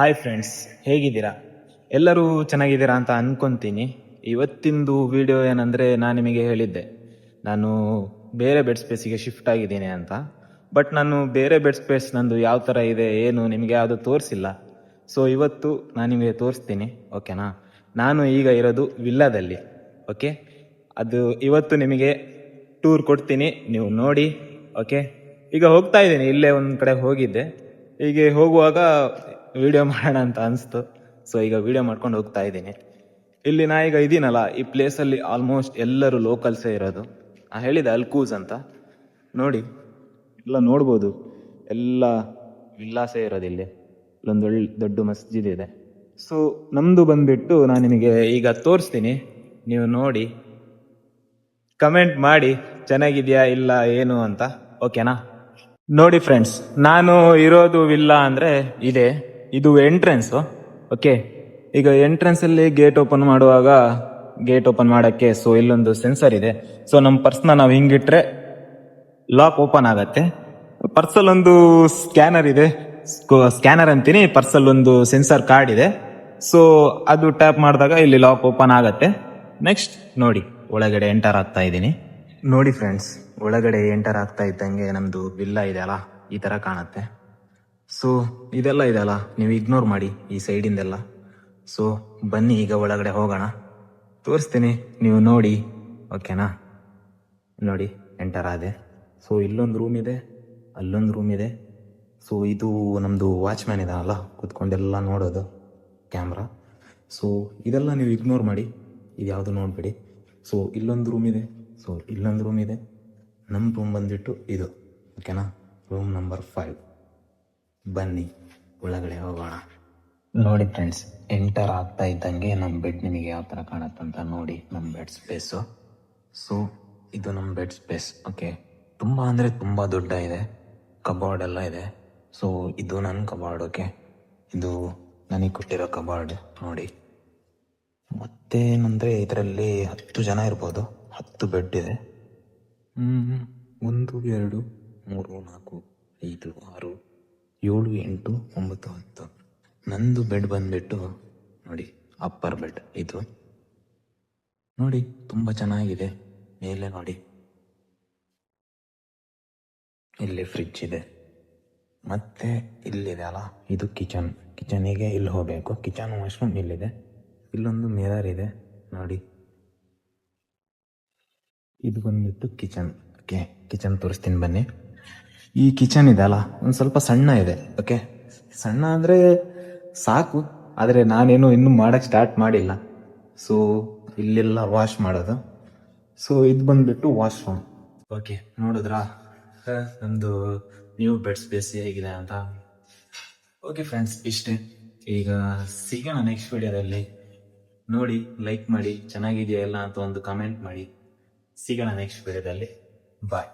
Hi friends, ಹೇಗಿದ್ದೀರಾ? ಎಲ್ಲರೂ ಚೆನ್ನಾಗಿದ್ದೀರಾ ಅಂತ ಅನ್ಕೊಂತೀನಿ. ಇವತ್ತಿಂದು ವಿಡಿಯೋ ಏನಂದರೆ, ನಾನು ನಿಮಗೆ ಹೇಳಿದ್ದೆ ನಾನು ಬೇರೆ ಬೆಡ್ ಸ್ಪೇಸಿಗೆ ಶಿಫ್ಟ್ ಆಗಿದ್ದೀನಿ ಅಂತ. ಬಟ್ ನಾನು ಬೇರೆ ಬೆಡ್ ಸ್ಪೇಸ್ ನಂದು ಯಾವ ಥರ ಇದೆ ಏನು ನಿಮಗೆ ಯಾವುದು ತೋರಿಸಿಲ್ಲ. ಸೊ ಇವತ್ತು ನಾನು ನಿಮಗೆ ತೋರಿಸ್ತೀನಿ, ಓಕೆನಾ? ನಾನು ಈಗ ಇರೋದು ವಿಲ್ಲಾದಲ್ಲಿ, ಓಕೆ? ಅದು ಇವತ್ತು ನಿಮಗೆ ಟೂರ್ ಕೊಡ್ತೀನಿ, ನೀವು ನೋಡಿ, ಓಕೆ? ಈಗ ಹೋಗ್ತಾ ಇದ್ದೀನಿ, ಇಲ್ಲೇ ಒಂದು ಕಡೆ ಹೋಗಿದ್ದೆ. ಹೀಗೆ ಹೋಗುವಾಗ ವಿಡಿಯೋ ಮಾಡೋಣ ಅಂತ ಅನಿಸ್ತು. ಸೊ ಈಗ ವಿಡಿಯೋ ಮಾಡ್ಕೊಂಡು ಹೋಗ್ತಾ ಇದ್ದೀನಿ. ಇಲ್ಲಿ ನಾ ಈಗ ಇದ್ದೀನಲ್ಲ, ಈ ಪ್ಲೇಸಲ್ಲಿ ಆಲ್ಮೋಸ್ಟ್ ಎಲ್ಲರೂ ಲೋಕಲ್ಸೇ ಇರೋದು. ನಾ ಹೇಳಿದೆ ಅಲ್ಕೂಸ್ ಅಂತ, ನೋಡಿ ಎಲ್ಲ ನೋಡ್ಬೋದು, ಎಲ್ಲ ವಿಲ್ಲಾಸೇ ಇರೋದು ಇಲ್ಲಿ. ಇಲ್ಲೊಂದು ದೊಡ್ಡ ಮಸ್ಜಿದ್ ಇದೆ. ಸೊ ನಮ್ಮದು ಬಂದ್ಬಿಟ್ಟು ನಾನು ನಿಮಗೆ ಈಗ ತೋರಿಸ್ತೀನಿ, ನೀವು ನೋಡಿ ಕಮೆಂಟ್ ಮಾಡಿ ಚೆನ್ನಾಗಿದೆಯಾ ಇಲ್ಲ ಏನು ಅಂತ, ಓಕೆನಾ? ನೋಡಿ ಫ್ರೆಂಡ್ಸ್, ನಾನು ಇರೋದು ವಿಲ್ಲಾ ಅಂದರೆ ಇದು ಎಂಟ್ರೆನ್ಸು, ಓಕೆ? ಈಗ ಎಂಟ್ರೆನ್ಸಲ್ಲಿ ಗೇಟ್ ಓಪನ್ ಮಾಡುವಾಗ ಗೇಟ್ ಓಪನ್ ಮಾಡೋಕ್ಕೆ ಸೊ ಇಲ್ಲೊಂದು ಸೆನ್ಸರ್ ಇದೆ. ಸೊ ನಮ್ಮ ಪರ್ಸ್ನ ನಾವು ಹಿಂಗಿಟ್ರೆ ಲಾಕ್ ಓಪನ್ ಆಗತ್ತೆ. ಪರ್ಸಲ್ಲೊಂದು ಸ್ಕ್ಯಾನರ್ ಇದೆ, ಸ್ಕ್ಯಾನರ್ ಅಂತೀನಿ, ಪರ್ಸಲ್ಲೊಂದು ಸೆನ್ಸರ್ ಕಾರ್ಡ್ ಇದೆ. ಸೊ ಅದು ಟ್ಯಾಪ್ ಮಾಡಿದಾಗ ಇಲ್ಲಿ ಲಾಕ್ ಓಪನ್ ಆಗತ್ತೆ. ನೆಕ್ಸ್ಟ್ ನೋಡಿ, ಒಳಗಡೆ ಎಂಟರ್ ಆಗ್ತಾ ಇದ್ದೀನಿ. ನೋಡಿ ಫ್ರೆಂಡ್ಸ್, ಒಳಗಡೆ ಎಂಟರ್ ಆಗ್ತಾ ಇದ್ದಂಗೆ ನಮ್ಮದು ವಿಲ್ಲಾ ಇದೆ ಅಲ್ಲ, ಈ ಥರ ಕಾಣುತ್ತೆ. ಸೊ ಇದೆಲ್ಲ ಇದೆಯಲ್ಲ, ನೀವು ಇಗ್ನೋರ್ ಮಾಡಿ ಈ ಸೈಡಿಂದೆಲ್ಲ. ಸೊ ಬನ್ನಿ ಈಗ ಒಳಗಡೆ ಹೋಗೋಣ, ತೋರಿಸ್ತೀನಿ, ನೀವು ನೋಡಿ, ಓಕೆನಾ? ನೋಡಿ ಎಂಟರ್ ಆದೆ. ಸೊ ಇಲ್ಲೊಂದು ರೂಮ್ ಇದೆ, ಅಲ್ಲೊಂದು ರೂಮ್ ಇದೆ. ಸೊ ಇದು ನಮ್ಮದು ವಾಚ್ಮ್ಯಾನ್ ಇದಾನಲ್ಲ, ಕೂತ್ಕೊಂಡೆಲ್ಲ ನೋಡೋದು ಕ್ಯಾಮ್ರಾ. ಸೊ ಇದೆಲ್ಲ ನೀವು ಇಗ್ನೋರ್ ಮಾಡಿ, ಇದು ಯಾವುದು ನೋಡಬೇಡಿ. ಸೊ ಇಲ್ಲೊಂದು ರೂಮ್ ಇದೆ, ಸೊ ಇಲ್ಲೊಂದು ರೂಮ್ ಇದೆ. ನಮ್ಮ ರೂಮ್ ಬಂದ್ಬಿಟ್ಟು ಇದು, ಓಕೆನಾ? Room number 5. ಬನ್ನಿ ಒಳಗಡೆ ಹೋಗೋಣ. ನೋಡಿ ಫ್ರೆಂಡ್ಸ್, ಎಂಟರ್ ಆಗ್ತಾ ಇದ್ದಂಗೆ ನಮ್ಮ ಬೆಡ್ ನಿಮಗೆ ಯಾವ ಥರ ಕಾಣುತ್ತಂತ ನೋಡಿ. ನಮ್ಮ ಬೆಡ್ ಸ್ಪೇಸು, ಸೊ ಇದು ನಮ್ಮ ಬೆಡ್ ಸ್ಪೇಸ್, ಓಕೆ? ತುಂಬ ಅಂದರೆ ತುಂಬ ದೊಡ್ಡ ಇದೆ, ಕಬೋರ್ಡ್ ಎಲ್ಲ ಇದೆ. ಸೊ ಇದು ನನ್ನ ಕಬೋರ್ಡ್, ಓಕೆ? ಇದು ನನಗೆ ಕೊಟ್ಟಿರೋ ಕಬೋರ್ಡ್ ನೋಡಿ. ಮತ್ತೇನಂದರೆ ಇದರಲ್ಲಿ 10 ಜನ ಇರ್ಬೋದು, 10 ಬೆಡ್ ಇದೆ. 1 2 3 4 5 6 7 8 9 10. ನಂದು ಬೆಡ್ ಬಂದ್ಬಿಟ್ಟು ನೋಡಿ, ಅಪ್ಪರ್ ಬೆಡ್ ಇದು ನೋಡಿ, ತುಂಬ ಚೆನ್ನಾಗಿದೆ. ಮೇಲೆ ನೋಡಿ, ಇಲ್ಲಿ ಫ್ರಿಡ್ಜ್ ಇದೆ, ಮತ್ತೆ ಇಲ್ಲಿದೆ ಅಲ್ಲ, ಇದು ಕಿಚನಿಗೆ ಇಲ್ಲಿ ಹೋಗಬೇಕು. ಕಿಚನ್ ವಾಶ್ರೂಮ್ ಇಲ್ಲಿದೆ. ಇಲ್ಲೊಂದು ಮಿರರ್ ಇದೆ ನೋಡಿ. ಇದು ಬಂದ್ಬಿಟ್ಟು ಕಿಚನ್, ಓಕೆ? ಕಿಚನ್ ತೋರಿಸ್ತೀನಿ ಬನ್ನಿ. ಈ ಕಿಚನ್ ಇದೆ ಅಲ್ಲ, ಒಂದು ಸ್ವಲ್ಪ ಸಣ್ಣ ಇದೆ, ಓಕೆ? ಸಣ್ಣ ಅಂದರೆ ಸಾಕು, ಆದರೆ ನಾನೇನು ಇನ್ನೂ ಮಾಡೋಕ್ಕೆ ಸ್ಟಾರ್ಟ್ ಮಾಡಿಲ್ಲ. ಸೊ ಇಲ್ಲೆಲ್ಲ ವಾಶ್ ಮಾಡೋದು. ಸೊ ಇದು ಬಂದ್ಬಿಟ್ಟು ವಾಶ್ರೂಮ್, ಓಕೆ? ನೋಡಿದ್ರಾ ನಮ್ಮದು ನ್ಯೂ ಬೆಡ್ ಸ್ಪೇಸ್ ಹೇಗಿದೆ ಅಂತ. ಓಕೆ ಫ್ರೆಂಡ್ಸ್, ಇಷ್ಟೇ. ಈಗ ಸಿಗೋಣ ನೆಕ್ಸ್ಟ್ ವಿಡಿಯೋದಲ್ಲಿ. ನೋಡಿ, ಲೈಕ್ ಮಾಡಿ, ಚೆನ್ನಾಗಿದೆಯಾ ಎಲ್ಲ ಅಂತ ಒಂದು ಕಮೆಂಟ್ ಮಾಡಿ. ಸಿಗೋಣ ನೆಕ್ಸ್ಟ್ ವಿಡಿಯೋದಲ್ಲಿ. ಬಾಯ್.